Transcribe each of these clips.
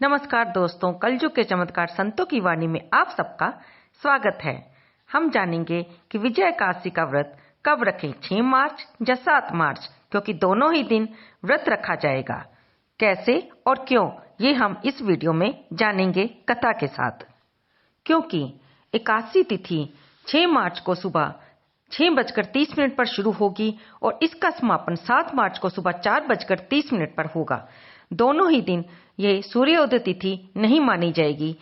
नमस्कार दोस्तों, कलयुग के चमत्कार संतों की वाणी में आप सबका स्वागत है। हम जानेंगे कि विजय एकादशी का व्रत कब रखें, 6 मार्च या 7 मार्च, क्योंकि दोनों ही दिन व्रत रखा जाएगा। कैसे और क्यों, ये हम इस वीडियो में जानेंगे कथा के साथ। क्योंकि एकादशी तिथि 6 मार्च को सुबह 6:30 पर शुरू होगी और इसका समापन 7 मार्च को सुबह 4:30 पर होगा। दोनों ही दिन ये सूर्योदय तिथि नहीं मानी जाएगी।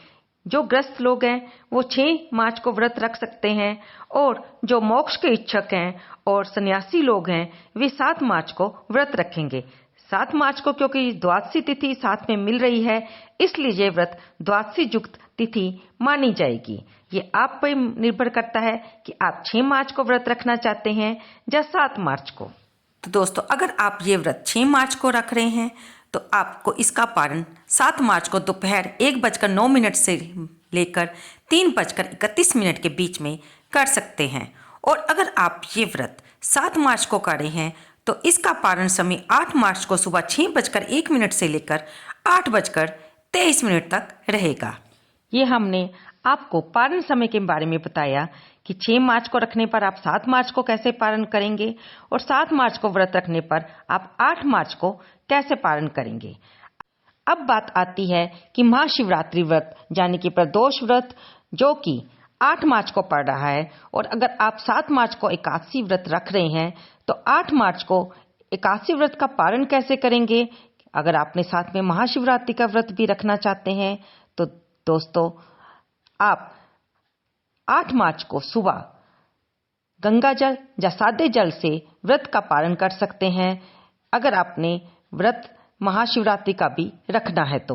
जो ग्रस्त लोग हैं वो 6 मार्च को व्रत रख सकते हैं और जो मोक्ष के इच्छुक हैं और सन्यासी लोग हैं वे 7 मार्च को व्रत रखेंगे। 7 मार्च को क्योंकि द्वादशी तिथि साथ में मिल रही है, इसलिए ये व्रत द्वादशी युक्त तिथि मानी जाएगी। ये आप पर निर्भर करता है कि आप 6 मार्च को व्रत रखना चाहते हैं या 7 मार्च को। तो दोस्तों, अगर आप ये व्रत 6 मार्च को रख रहे हैं तो आपको इसका पारण 7 मार्च को दोपहर 1:09 से लेकर 3:31 के बीच में कर सकते हैं। और अगर आप ये व्रत 7 मार्च को कर रहे हैं तो इसका पारण समय 8 मार्च को सुबह 6:01 से लेकर 8:23 तक रहेगा। ये हमने आपको पारण समय के बारे में बताया कि 6 मार्च को रखने पर आप 7 मार्च को कैसे पारण करेंगे और 7 मार्च को व्रत रखने पर आप 8 मार्च को कैसे पारण करेंगे। अब बात आती है कि महाशिवरात्रि व्रत यानी कि प्रदोष व्रत जो कि 8 मार्च को पड़ रहा है, और अगर आप 7 मार्च को एकादशी व्रत रख रहे हैं तो 8 मार्च को एकादशी व्रत का पारण कैसे करेंगे। अगर आपने साथ में महाशिवरात्रि का व्रत भी रखना चाहते हैं तो दोस्तों, आप 8 मार्च को सुबह गंगा जल या सादे जल से व्रत का पारण कर सकते हैं अगर आपने व्रत महाशिवरात्रि का भी रखना है तो।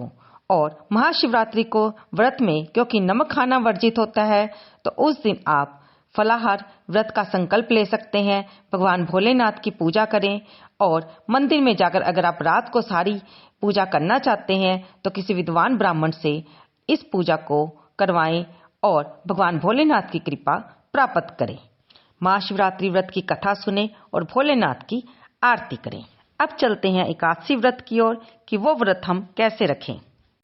और महाशिवरात्रि को व्रत में क्योंकि नमक खाना वर्जित होता है तो उस दिन आप फलाहार व्रत का संकल्प ले सकते हैं। भगवान भोलेनाथ की पूजा करें और मंदिर में जाकर अगर आप रात को सारी पूजा करना चाहते हैं तो किसी विद्वान ब्राह्मण से इस पूजा को करवाएं और भगवान भोलेनाथ की कृपा प्राप्त करें। महाशिवरात्रि व्रत की कथा सुने और भोलेनाथ की आरती करें। अब चलते हैं एकादशी व्रत की ओर कि वो व्रत हम कैसे रखें।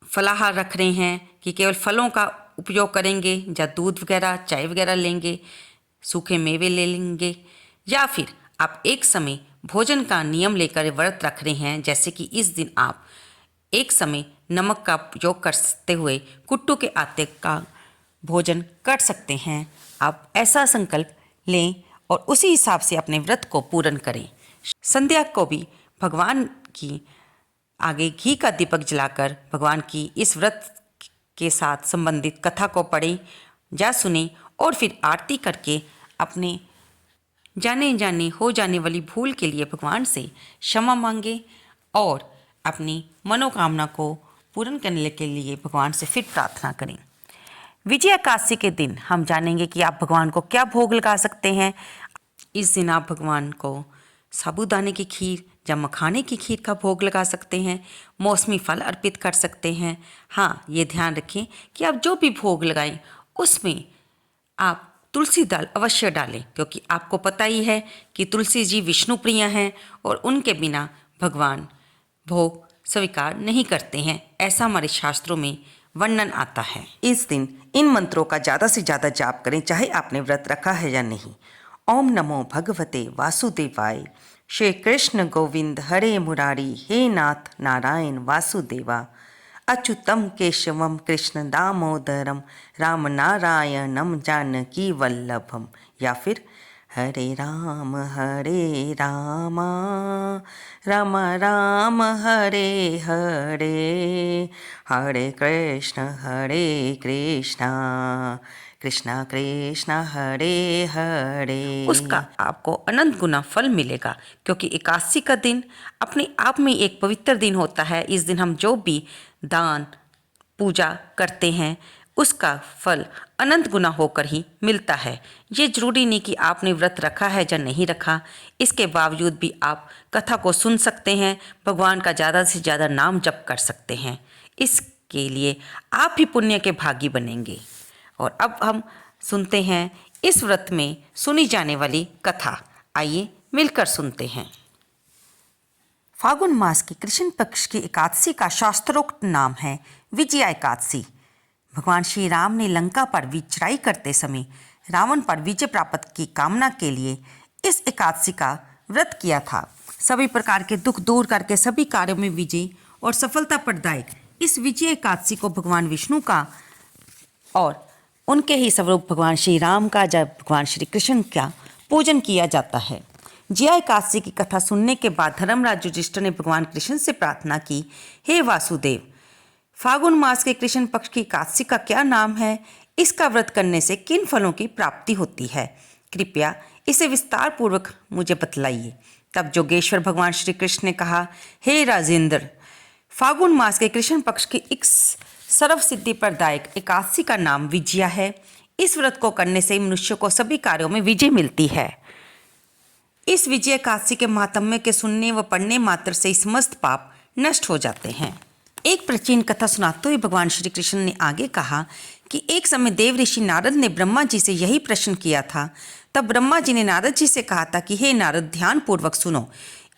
फलाहार रख रहे हैं कि केवल फलों का उपयोग करेंगे या दूध वगैरह चाय वगैरह लेंगे, सूखे मेवे ले लेंगे, या फिर आप एक समय भोजन का नियम लेकर व्रत रख रहे हैं, जैसे कि इस दिन आप एक समय नमक का उपयोग करते हुए कुट्टू के आटे का भोजन कर सकते हैं। आप ऐसा संकल्प लें और उसी हिसाब से अपने व्रत को पूर्ण करें। संध्या को भी भगवान की आगे घी का दीपक जलाकर भगवान की इस व्रत के साथ संबंधित कथा को पढ़ें या सुने और फिर आरती करके अपने जाने जाने हो जाने वाली भूल के लिए भगवान से क्षमा मांगे और अपनी मनोकामना को पूर्ण करने के लिए भगवान से फिर प्रार्थना करें। विजय एकादशी के दिन हम जानेंगे कि आप भगवान को क्या भोग लगा सकते हैं। इस दिन आप भगवान को साबूदाने की खीर या मखाने की खीर का भोग लगा सकते हैं, मौसमी फल अर्पित कर सकते हैं। हाँ, ये ध्यान रखें कि आप जो भी भोग लगाएं उसमें आप तुलसी दल अवश्य डालें, क्योंकि आपको पता ही है कि तुलसी जी विष्णु प्रिय हैं और उनके बिना भगवान भोग स्वीकार नहीं करते हैं, ऐसा हमारे शास्त्रों में वर्णन आता है। इस दिन इन मंत्रों का ज़्यादा से ज़्यादा जाप करें, चाहे आपने व्रत रखा है या नहीं। ओम नमो भगवते वासुदेवाय, श्री कृष्ण गोविंद हरे मुरारी, हे नाथ नारायण वासुदेवा, अच्युतम केशवम कृष्ण दामोदरम, राम नारायणम जानकी वल्लभम। या फिर हरे राम राम राम हरे हरे, हरे कृष्ण कृष्ण कृष्ण हरे हरे। उसका आपको अनंत गुना फल मिलेगा, क्योंकि एकादशी का दिन अपने आप में एक पवित्र दिन होता है। इस दिन हम जो भी दान पूजा करते हैं उसका फल अनंत गुना होकर ही मिलता है। ये जरूरी नहीं कि आपने व्रत रखा है या नहीं रखा, इसके बावजूद भी आप कथा को सुन सकते हैं, भगवान का ज़्यादा से ज़्यादा नाम जप कर सकते हैं। इसके लिए आप भी पुण्य के भागी बनेंगे। और अब हम सुनते हैं इस व्रत में सुनी जाने वाली कथा। आइए मिलकर सुनते हैं। फागुन मास की कृष्ण पक्ष की एकादशी का शास्त्रोक्त नाम है विजया एकादशी। भगवान श्री राम ने लंका पर विचराई करते समय रावण पर विजय प्राप्त की कामना के लिए इस एकादशी का व्रत किया था। सभी प्रकार के दुख दूर करके सभी कार्यों में विजय और सफलता प्रदायक इस विजय एकादशी को भगवान विष्णु का और उनके ही स्वरूप भगवान श्री राम का जब भगवान श्री कृष्ण का पूजन किया जाता है। जिया एकादशी की कथा सुनने के बाद धर्मराज युधिष्ठिर ने भगवान कृष्ण से प्रार्थना की, हे वासुदेव, फागुन मास के कृष्ण पक्ष की एकादशी का क्या नाम है? इसका व्रत करने से किन फलों की प्राप्ति होती है? कृपया इसे विस्तार पूर्वक मुझे बतलाइए। तब जोगेश्वर भगवान श्री कृष्ण ने कहा, हे राजेंद्र, फागुन मास के कृष्ण पक्ष की एक सर्व सिद्धि प्रदायक एकादशी का नाम विजया है। इस व्रत को करने से मनुष्य को सभी कार्यों में विजय मिलती है। इस विजय एकादशी के महात्म्य के सुनने व पढ़ने मात्र से समस्त पाप नष्ट हो जाते हैं। एक प्राचीन कथा सुनाते हुए भगवान श्री कृष्ण ने आगे कहा कि एक समय देव ऋषि नारद ने ब्रह्मा जी से यही प्रश्न किया था। तब ब्रह्मा जी ने नारद जी से कहा था कि हे नारद, ध्यान पूर्वक सुनो।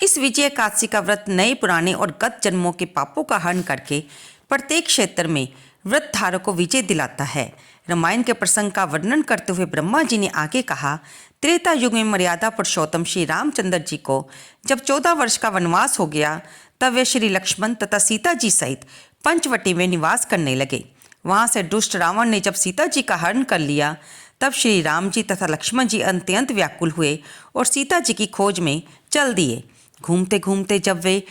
इस विजय एकादशी का व्रत नए पुराने और गत जन्मों के पापों का हरण करके प्रत्येक क्षेत्र में व्रत धारक को विजय दिलाता है। रामायण के प्रसंग का वर्णन करते हुए ब्रह्मा जी ने आगे कहा, त्रेता युग में मर्यादा पुरुषोत्तम श्री रामचंद्र जी को जब 14 वर्ष का वनवास हो गया, तब वे श्री लक्ष्मण तथा सीता जी सहित पंचवटी में निवास करने लगे। वहां से दुष्ट रावण ने जब सीता जी का हरण कर लिया, तब श्री राम जी तथा लक्ष्मण जी अत्यंत व्याकुल हुए और सीता जी की खोज में चल दिए। घूमते घूमते जब वे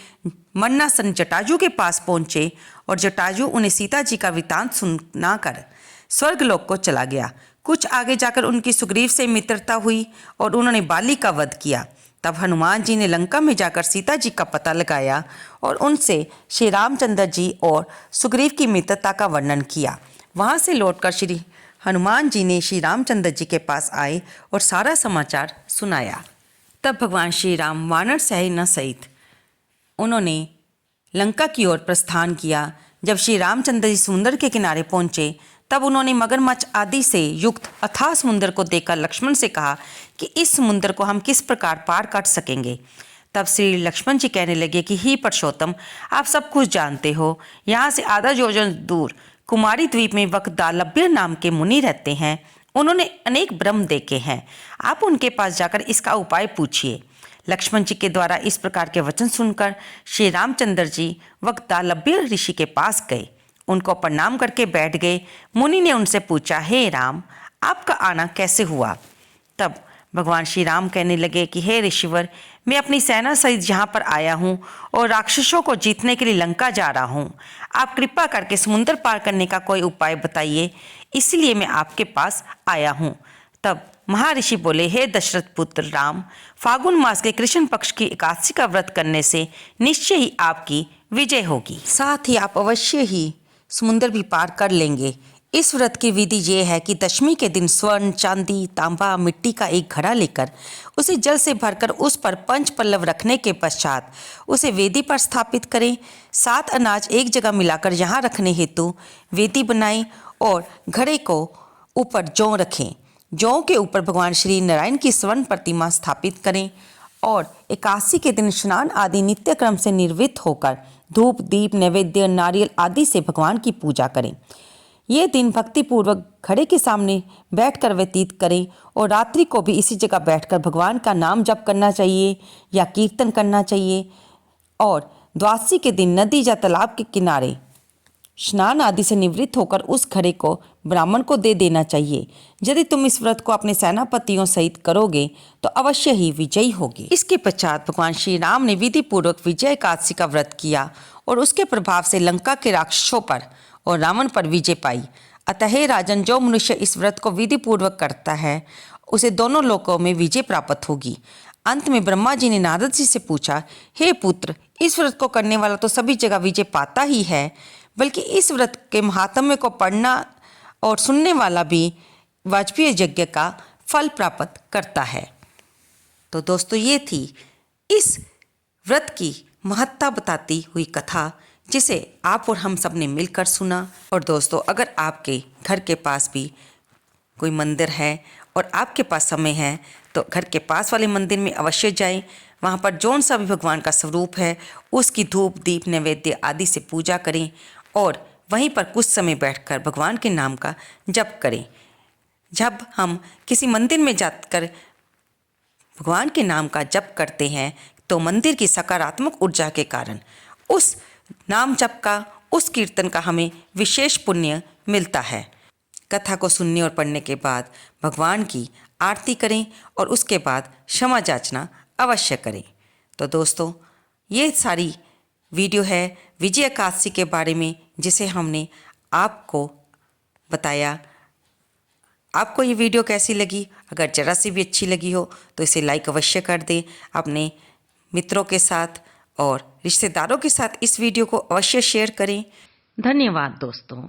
मन्नासन जटाजू के पास पहुंचे और जटाजू उन्हें सीता जी का वृतांत सुनाकर स्वर्गलोक को चला गया। कुछ आगे जाकर उनकी सुग्रीव से मित्रता हुई और उन्होंने बाली का वध किया। तब हनुमान जी ने लंका में जाकर सीता जी का पता लगाया और उनसे श्री रामचंद्र जी और सुग्रीव की मित्रता का वर्णन किया। वहां से लौटकर श्री हनुमान जी ने श्री रामचंद्र जी के पास आए और सारा समाचार सुनाया। तब भगवान श्री राम वानर सेना सहित उन्होंने लंका की ओर प्रस्थान किया। जब श्री रामचंद्र जी समुद्र के किनारे पहुंचे, तब उन्होंने मगरमच्छ आदि से युक्त अथाह समुद्र को देखकर लक्ष्मण से कहा कि इस समुद्र को हम किस प्रकार पार कर सकेंगे। तब श्री लक्ष्मण जी कहने लगे कि हे पुरुषोत्तम, आप सब कुछ जानते हो। यहाँ से आधा योजन दूर कुमारी द्वीप में वक्दालभ्य नाम के मुनि रहते हैं। उन्होंने अनेक ब्रह्म देखे हैं। आप उनके पास जाकर इसका उपाय पूछिए। लक्ष्मण जी के द्वारा इस प्रकार के वचन सुनकर श्री रामचंद्र जी वक्दालभ्य ऋषि के पास गए, उनको प्रणाम करके बैठ गए। मुनि ने उनसे पूछा, हे राम, आपका आना कैसे हुआ? तब भगवान श्री राम कहने लगे कि हे ऋषिवर, मैं अपनी सेना सहित यहाँ पर आया हूँ और राक्षसों को जीतने के लिए लंका जा रहा हूँ। आप कृपा करके समुद्र पार करने का कोई उपाय बताइए, इसलिए मैं आपके पास आया हूँ। तब महर्षि बोले, हे दशरथ पुत्र राम, फागुन मास के कृष्ण पक्ष की एकादशी का व्रत करने से निश्चय ही आपकी विजय होगी। साथ ही आप अवश्य ही समुद्र भी पार कर लेंगे। इस व्रत की विधि ये है कि दशमी के दिन स्वर्ण, चांदी, तांबा, मिट्टी का एक घड़ा लेकर उसे जल से भरकर उस पर 5 पल्लव रखने के पश्चात उसे वेदी पर स्थापित करें। 7 अनाज एक जगह मिलाकर यहाँ रखने हेतु वेदी बनाएं और घड़े को ऊपर जौ रखें। जौ के ऊपर भगवान श्री नारायण की स्वर्ण प्रतिमा स्थापित करें और एकादशी के दिन स्नान आदि नित्य क्रम से निर्वृत्त होकर धूप, दीप, नैवेद्य, नारियल आदि से भगवान की पूजा करें। ये दिन भक्तिपूर्वक घड़े के सामने बैठकर व्यतीत करें और रात्रि को भी इसी जगह बैठकर भगवान का नाम जप करना चाहिए या कीर्तन करना चाहिए। और द्वादशी के दिन नदी या तालाब के किनारे स्नान आदि से निवृत्त होकर उस घड़े को ब्राह्मण को दे देना चाहिए। यदि तुम इस व्रत को अपने सेनापतियों सहित करोगे तो अवश्य ही विजयी होगी। इसके पश्चात भगवान श्री राम ने विधि पूर्वक विजय एकादशी का व्रत किया और उसके प्रभाव से लंका के राक्षसों पर और रावण पर विजय पाई। अतः हे राजन, जो मनुष्य इस व्रत को विधि पूर्वक करता है उसे दोनों लोकों में विजय प्राप्त होगी। अंत में ब्रह्मा जी ने नारद जी से पूछा, हे पुत्र, इस व्रत को करने वाला तो सभी जगह विजय पाता ही है, बल्कि इस व्रत के महात्म्य को पढ़ना और सुनने वाला भी वाजपेयी यज्ञ का फल प्राप्त करता है। तो दोस्तों, ये थी इस व्रत की महत्ता बताती हुई कथा, जिसे आप और हम सब ने मिलकर सुना। और दोस्तों, अगर आपके घर के पास भी कोई मंदिर है और आपके पास समय है तो घर के पास वाले मंदिर में अवश्य जाएं। वहाँ पर जौन सा भी भगवान का स्वरूप है उसकी धूप दीप नैवेद्य आदि से पूजा करें और वहीं पर कुछ समय बैठकर भगवान के नाम का जप करें। जब हम किसी मंदिर में जाकर भगवान के नाम का जप करते हैं तो मंदिर की सकारात्मक ऊर्जा के कारण उस नाम जप का, उस कीर्तन का हमें विशेष पुण्य मिलता है। कथा को सुनने और पढ़ने के बाद भगवान की आरती करें और उसके बाद क्षमा याचना अवश्य करें। तो दोस्तों, ये सारी वीडियो है विजय एकादशी के बारे में जिसे हमने आपको बताया। आपको ये वीडियो कैसी लगी? अगर ज़रा सी भी अच्छी लगी हो तो इसे लाइक अवश्य कर दें। अपने मित्रों के साथ और रिश्तेदारों के साथ इस वीडियो को अवश्य शेयर करें। धन्यवाद दोस्तों।